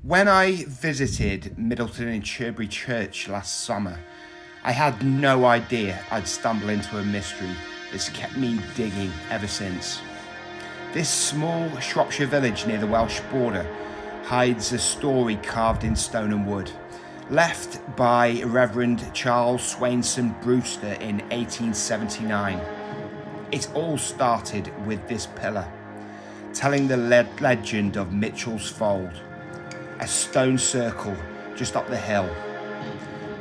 When I visited Middleton-in-Chirbury Church last summer, I had no idea I'd stumble into a mystery that's kept me digging ever since. This small Shropshire village near the Welsh border hides a story carved in stone and wood, left by Reverend Swainson Brewster in 1879. It all started with this pillar, telling the legend of Mitchell's Fold, a stone circle just up the hill.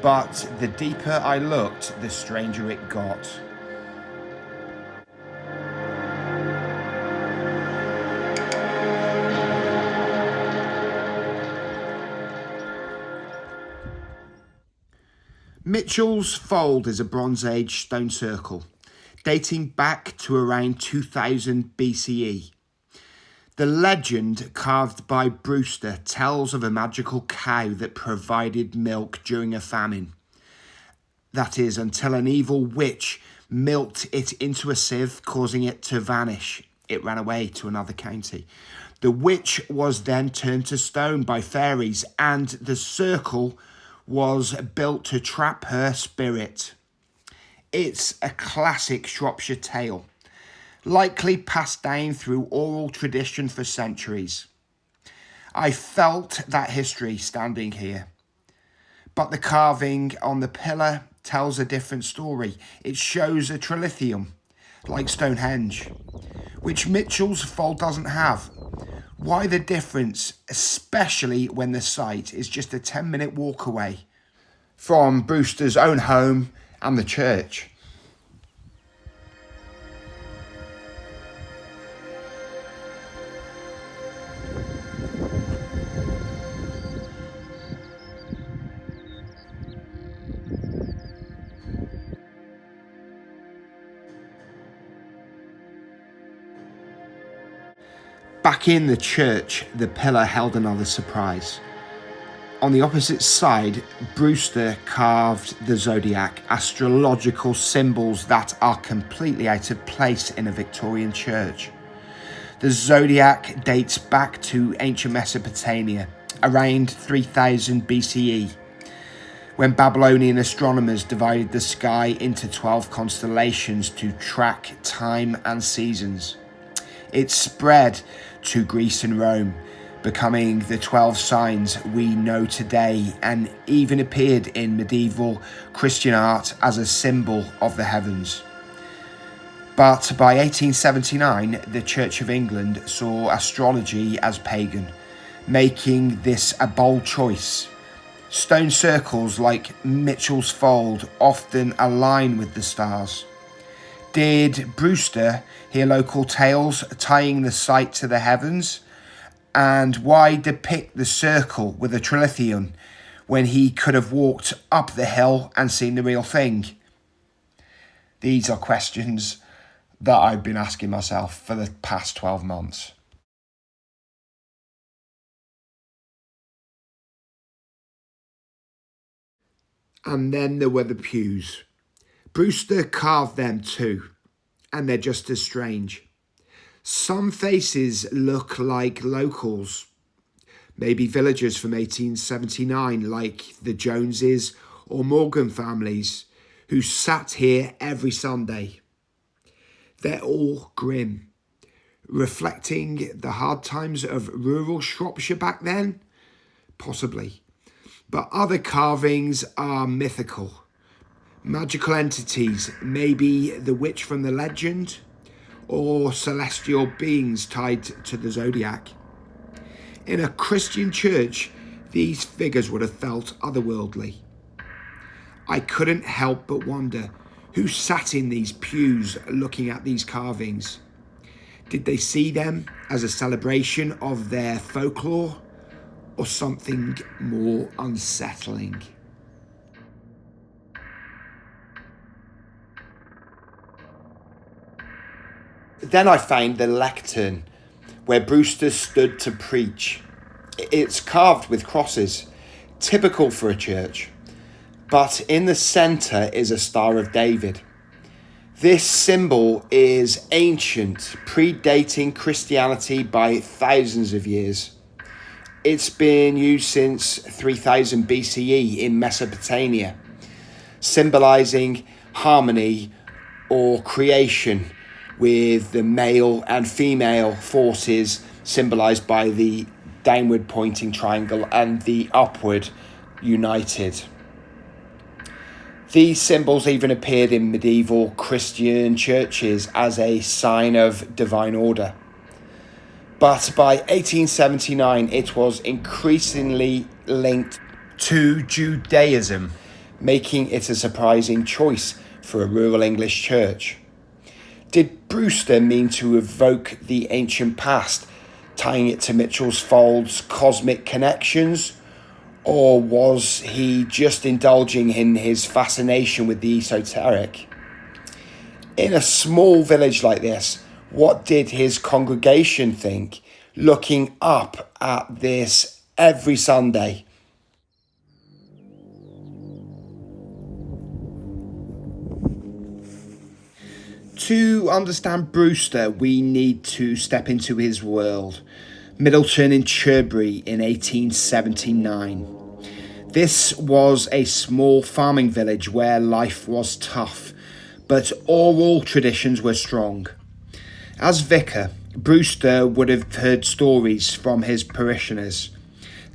But the deeper I looked, the stranger it got. Mitchell's Fold is a Bronze Age stone circle dating back to around 2000 BCE. The legend carved by Brewster tells of a magical cow that provided milk during a famine. That is, until an evil witch milked it into a sieve, causing it to vanish. It ran away to another county. The witch was then turned to stone by fairies, and the circle was built to trap her spirit. It's a classic Shropshire tale, likely passed down through oral tradition for centuries. I felt that history standing here, but the carving on the pillar tells a different story. It shows a trilithium, like Stonehenge, which Mitchell's Fold doesn't have. Why the difference, especially when the site is just a 10-minute walk away from Brewster's own home and the church? Back in the church, the pillar held another surprise. On the opposite side, Brewster carved the Zodiac, astrological symbols that are completely out of place in a Victorian church. The Zodiac dates back to ancient Mesopotamia, around 3000 BCE, when Babylonian astronomers divided the sky into 12 constellations to track time and seasons. It spread to Greece and Rome, becoming the 12 signs we know today, and even appeared in medieval Christian art as a symbol of the heavens. But by 1879, the Church of England saw astrology as pagan, making this a bold choice. Stone circles like Mitchell's Fold often align with the stars. Did Brewster hear local tales tying the site to the heavens? And why depict the circle with a trilithium when he could have walked up the hill and seen the real thing? These are questions that I've been asking myself for the past 12 months. And then there were the pews. Brewster carved them too, and they're just as strange. Some faces look like locals, maybe villagers from 1879, like the Joneses or Morgan families, who sat here every Sunday. They're all grim, reflecting the hard times of rural Shropshire back then? Possibly. But other carvings are mythical. Magical entities, maybe the witch from the legend, or celestial beings tied to the Zodiac. In a Christian church, these figures would have felt otherworldly. I couldn't help but wonder who sat in these pews looking at these carvings. Did they see them as a celebration of their folklore, or something more unsettling? Then I found the lectern, where Brewster stood to preach. It's carved with crosses, typical for a church, but in the centre is a Star of David. This symbol is ancient, predating Christianity by thousands of years. It's been used since 3000 BCE in Mesopotamia, symbolizing harmony or creation, with the male and female forces symbolized by the downward pointing triangle and the upward united. These symbols even appeared in medieval Christian churches as a sign of divine order. But by 1879, it was increasingly linked to Judaism, making it a surprising choice for a rural English church. Did Brewster mean to evoke the ancient past, tying it to Mitchell's Fold's cosmic connections? Or was he just indulging in his fascination with the esoteric? In a small village like this, what did his congregation think, looking up at this every Sunday? To understand Brewster, we need to step into his world. Middleton-in-Chirbury in 1879. This was a small farming village where life was tough, but oral traditions were strong. As vicar, Brewster would have heard stories from his parishioners,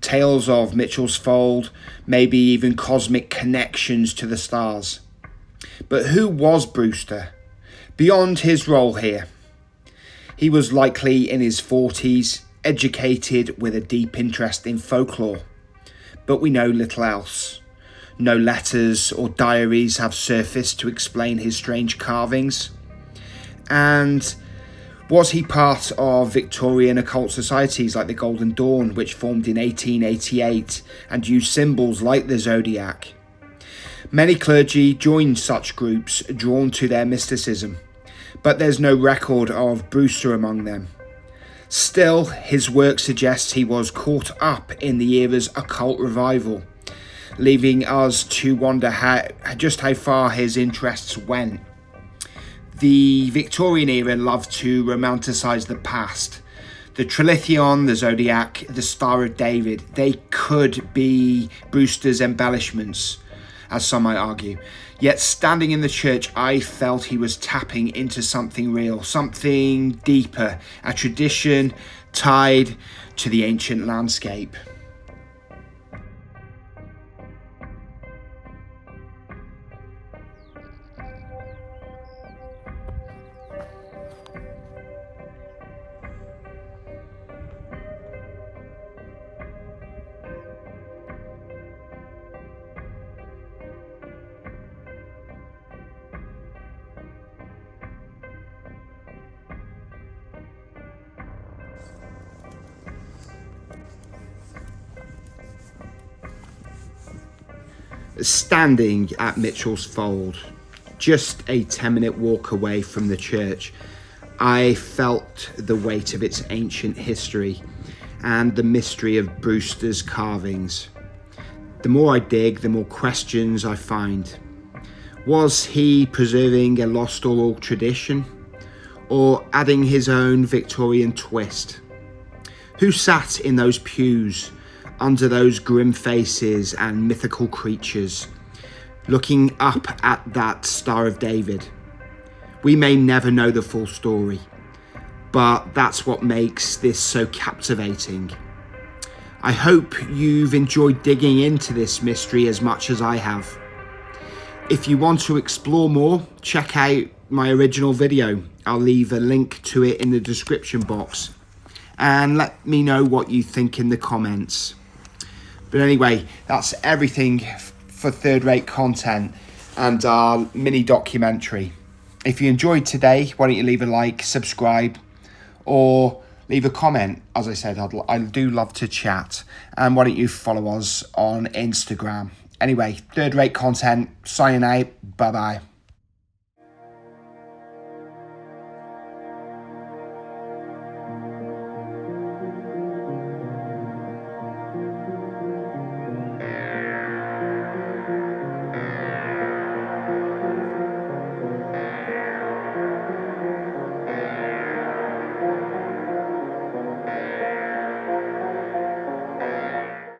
tales of Mitchell's Fold, maybe even cosmic connections to the stars. But who was Brewster? Beyond his role here, he was likely in his 40s, educated with a deep interest in folklore. But we know little else. No letters or diaries have surfaced to explain his strange carvings. And was he part of Victorian occult societies like the Golden Dawn, which formed in 1888 and used symbols like the Zodiac? Many clergy joined such groups, drawn to their mysticism, but there's no record of Brewster among them. Still, his work suggests he was caught up in the era's occult revival, leaving us to wonder just how far his interests went. The Victorian era loved to romanticise the past. The Trilithion, the Zodiac, the Star of David, they could be Brewster's embellishments, as some might argue. Yet standing in the church, I felt he was tapping into something real, something deeper, a tradition tied to the ancient landscape. Standing at Mitchell's Fold, just a 10-minute walk away from the church, I felt the weight of its ancient history and the mystery of Brewster's carvings. The more I dig, the more questions I find. Was he preserving a lost oral tradition, or adding his own Victorian twist? Who sat in those pews, under those grim faces and mythical creatures, looking up at that Star of David? We may never know the full story, but that's what makes this so captivating. I hope you've enjoyed digging into this mystery as much as I have. If you want to explore more, check out my original video. I'll leave a link to it in the description box, and let me know what you think in the comments. But anyway, that's everything for Third Rate Content and our mini documentary. If you enjoyed today, why don't you leave a like, subscribe, or leave a comment. As I said, I do love to chat. And why don't you follow us on Instagram? Anyway, Third Rate Content, signing out. Bye-bye.